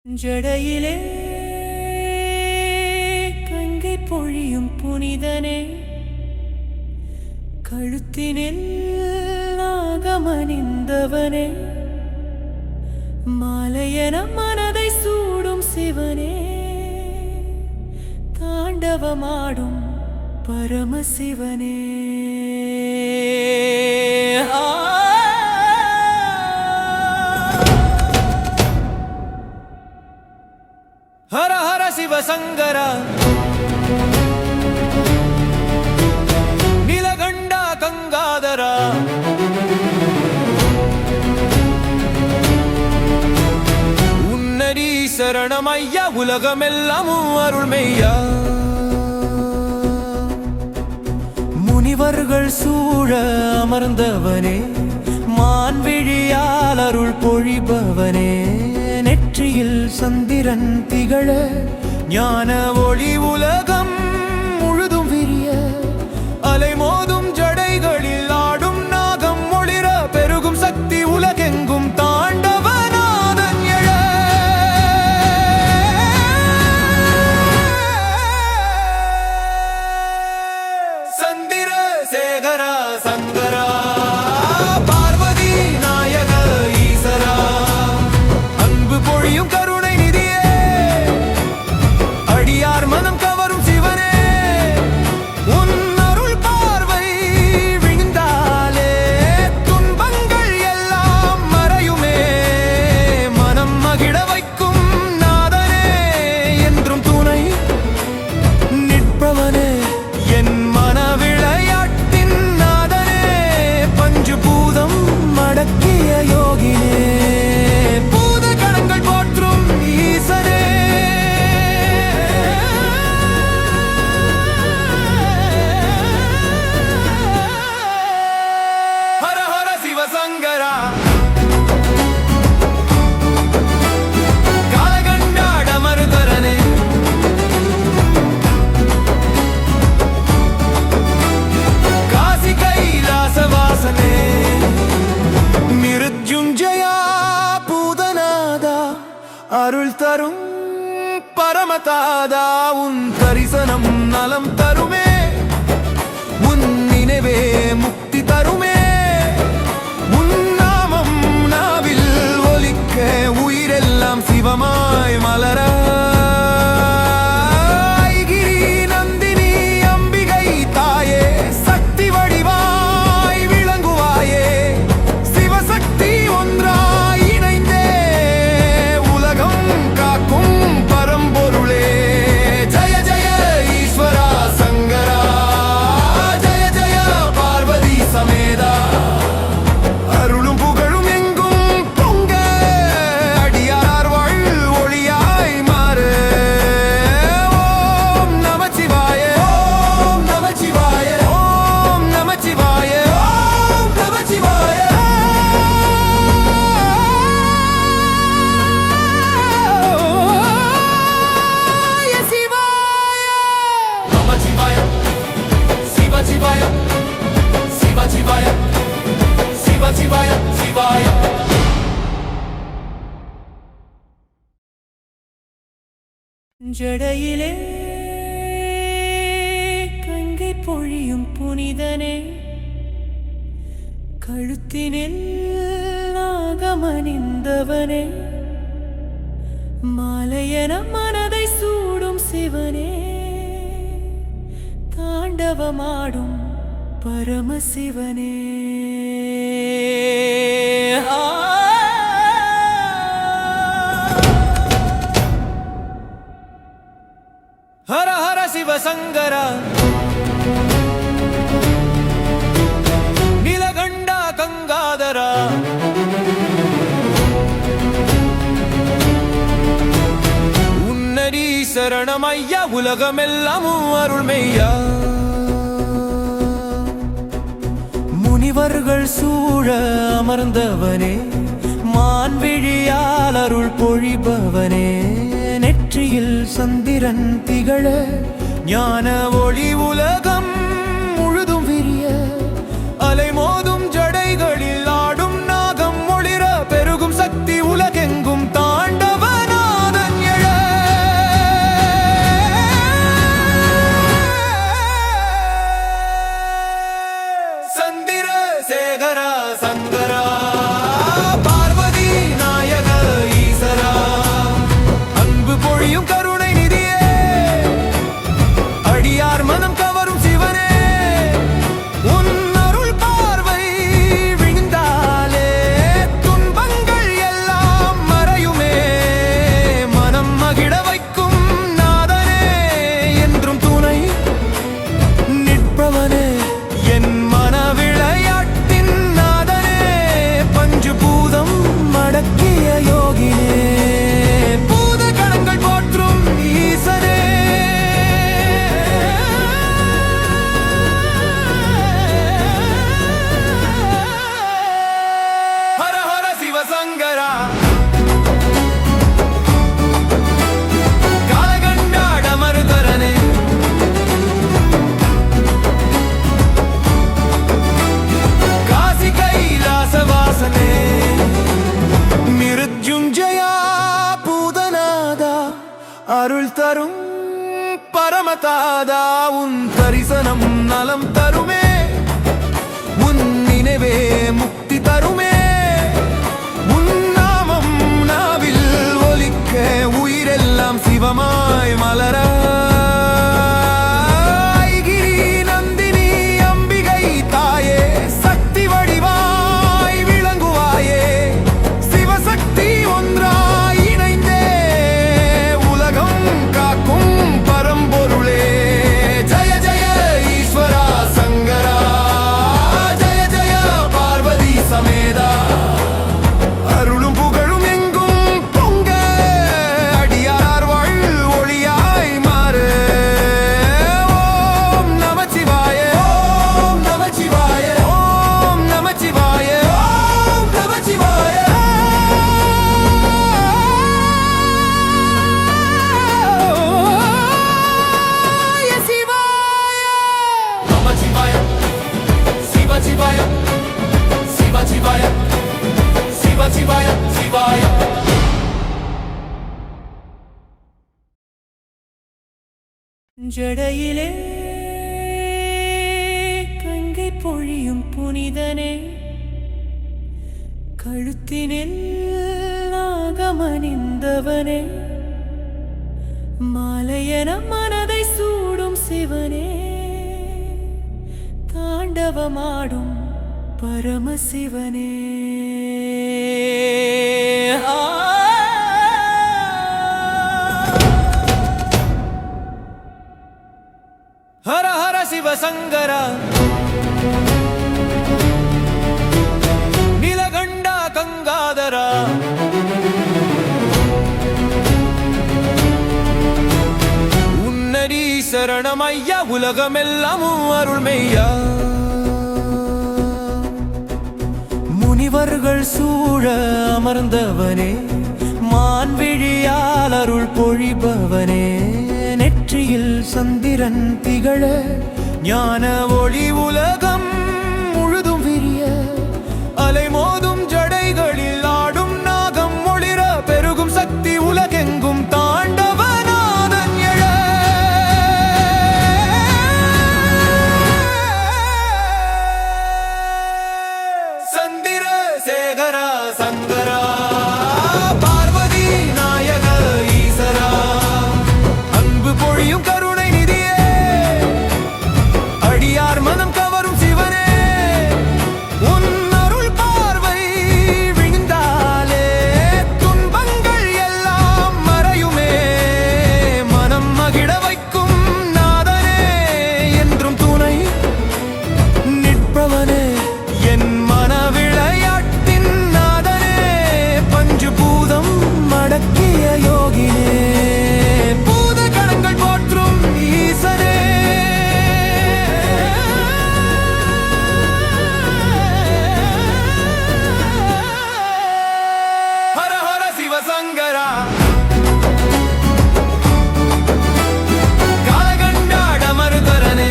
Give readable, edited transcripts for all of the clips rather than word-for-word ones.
ஜடையிலே கங்கை பொழியும் புனிதனே, கழுத்தினில் நாகமணிந்தவனே, மாலையன மனதை சூடும் சிவனே, தாண்டவமாடும் பரமசிவனே. ஹர ஹர சிவசங்கரா, நீலகண்டா கங்காதரா, உன்னடி சரணமையா, உலகமெல்லாமும் அருள்மெய்யா. முனிவர்கள் சூழ அமர்ந்தவனே, மான்விழியால் அருள் பொழிபவனே, நெற்றியில் சந்திரன் திகழ ஞான ஒளி உலகம் முழுதும் விரிய, அலைமோதும் ஜடைகளில் ஆடும் நாகம் ஒளிர, பெருகும் சக்தி உலகெங்கும் தாண்டவநாதன் எழ. சந்திர சேகரா சங்கரா, பார்வதி நாயக ஈசரா, அன்பு பொழியும் கருணை நிதியே, அடியார் மனம் கவரும் சிவனே, உன் அருள் பார்வை விழுந்தாலே துன்பங்கள் எல்லாம் மறையுமே, மனம் மகிழ வைக்கும் நாதனே, என்றும் துணை நிற்பவனே, என் மன விளையாட்டின் நாதனே, பஞ்சு பூதம் மடக்கிய யோகினே, பூத கணங்கள் போற்றும் ஈசனே. ஹர ஹர சிவசங்கரா, காலகண்டாட மருதரனே, காசி கைலாசவாசனே, மிருத்யுஞ்சயா பூதநாதா, அருள் தரும் பரமதாதா, உன் தரிசனம் நலம் தருமே, உன் நினைவே முக்தி தருமே, உன் நாமம் நாவில் ஒலிக்க உயிரெல்லாம் சிவமாய் மலர. ஐகிரி நந்தினி அம்பிகை தாயே, சக்தி வடிவாய் விளங்குவாயே, சிவசக்தி ஒன்றாய் இணைந்தே உலகம் காக்கும் பரம்பொருளே. ஜய ஜய ஈஸ்வரா சங்கரா, ஜய ஜய பார்வதி சமேதா, அருளும் புகழும் எங்கும் பொங்க, அடியார் வாழ் ஒளியாய் மாறு. ஓம் நமச்சிவாய, ஓம் நமச்சிவாய, ஓம் நமச்சிவாய, ஓம் நமச்சிவாய. நமச்சிவாய, சிவசிவாய, சிவசிவாய, சிவசிவாய, சிவாய. ஜடையிலே கங்கை பொழியும் புனிதனே, கழுத்தினில் நாகமணிந்தவனே, மாலையன மனதை சூடும் சிவனே, தாண்டவமாடும் பரமசிவனே. ஹர ஹர சிவசங்கரா, நீலகண்டா கங்காதரா, உன்னடி சரணமையா, உலகமெல்லாமும் அருள்மெய்யா. முனிவர்கள் சூழ அமர்ந்தவனே, மான்விழியால் அருள் பொழிபவனே, நெற்றியில் சந்திரன் திகழ ஞான ஒளி உலகம் முழுதும் விரிய, அலைமோதும் ஜடைகளில் ஆடும் நாகம் ஒளிர, பெருகும் சக்தி உலகெங்கும் தாண்டவநாதன் அருள் தரும் பரமதாதா உன் தரிசனம் நலம் தருமே உன் நினைவே முக்தி தருமே உன் நாமம் நாவில் ஒலிக்க உயிரெல்லாம் சிவமாய் மலர ஜடையிலே கங்கை பொழியும் புனிதனே கழுத்தினில் நாகமணிந்தவனே மாலையன மனதை சூடும் சிவனே தாண்டவமாடும் பரமசிவனே ஹர ஹர சிவசங்கரா நீலகண்டா கங்காதரா உன்னடி சரணமையா உலகமெல்லாமும் அருள்மையா முனிவர்கள் சூழ அமர்ந்தவனே மான்விழியால் அருள் பொழிபவனே நெற்றியில் சந்திரன் திகழ ஞான ஒளி உலகம் முழுதும் விரிய அலைமோதும் ஜடைகளில் ஆடும் நாகம் ஒளிர பெருகும் சக்தி உலகெங்கும் தாண்டவநாதன் எழ சந்திர சேகரா சங்கரா பார்வதி நாயக ஈசரா பொழியும் கருணை நிதியே அடியார் மனம் கவரும் சிவனே உன் அருள் பார்வை விழுந்தாலே துன்பங்கள் எல்லாம் மறையுமே மனம் மகிழ வைக்கும் நாதனே என்றும் துணை நிற்பவனே என் மன விளையாட்டின் நாதனே பஞ்சு பூதம் மடக்கிய யோகினே சிவசங்கரா காலகண்டாட மருதரனே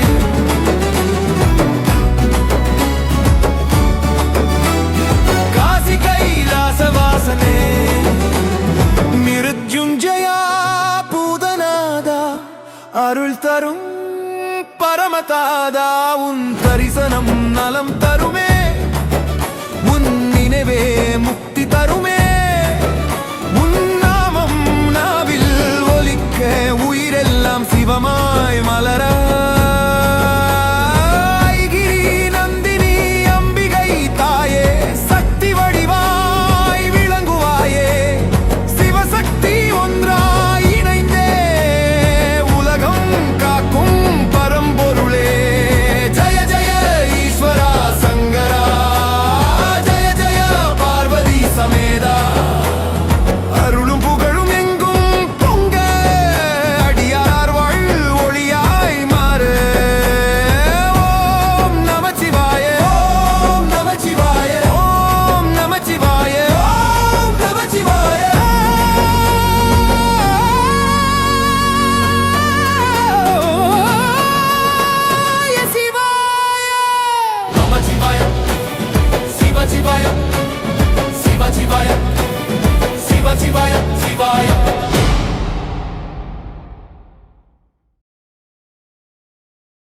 காசி கைலாசவாசனே மிருத்யுஞ்சயா பூதநாதா அருள் தரும் பரமதாதா உன் தரிசனம் நலம் தருமே உன் நினைவே